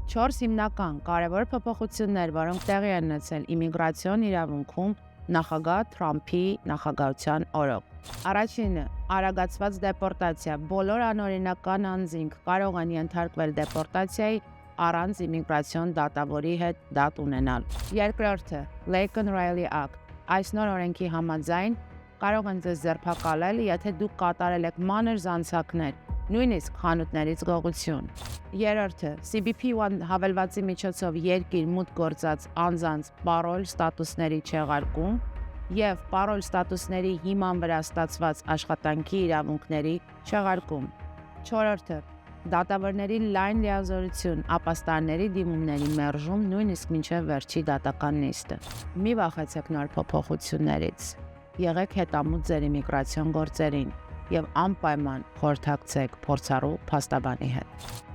4 հիմնական կարևոր փոփոխություններ, որոնք տեղի են ունեցել իմիգրացիոն իրավունքում նախագահ Թրամփի նախագահության օրոք։ Առաջինը՝ արագացված դեպորտացիա։ Բոլոր անօրինական անձինք կարող են ենթարկվել դեպորտացիայի առանց իմիգրացիոն դատավորի հետ դատ ունենալ։ Երկրորդը՝ Laken-Riley Act։ Այս նոր օրենքի համաձայն կարող են ձեզ ձերբակալել, եթե դուք կատարել եք մանր զանցանքներ, նույնիսկ խանութներից գողություն։ Երրորդը՝ CBP-1 հավելվածի միջոցով երկիր մուտք գործած անձանց պարոլ ստատուսների չեղարկում և պարոլ ստատուսների հիման վրա ստացված աշխատանքի իրավունքների չեղարկում։ Չորրորդը՝ դատավորների լայն լիազորություն, ապաստարների դիմումների մերժում, նույնիսկ մինչև վերջի դատական նիստը։ Մի վախեցեք նոր փոփոխություններից։ Եղեք հետամուտ ձեր իմիգրացիոն գործերին և անպայման խորհրդակցեք փորձառու փաստաբանի հետ։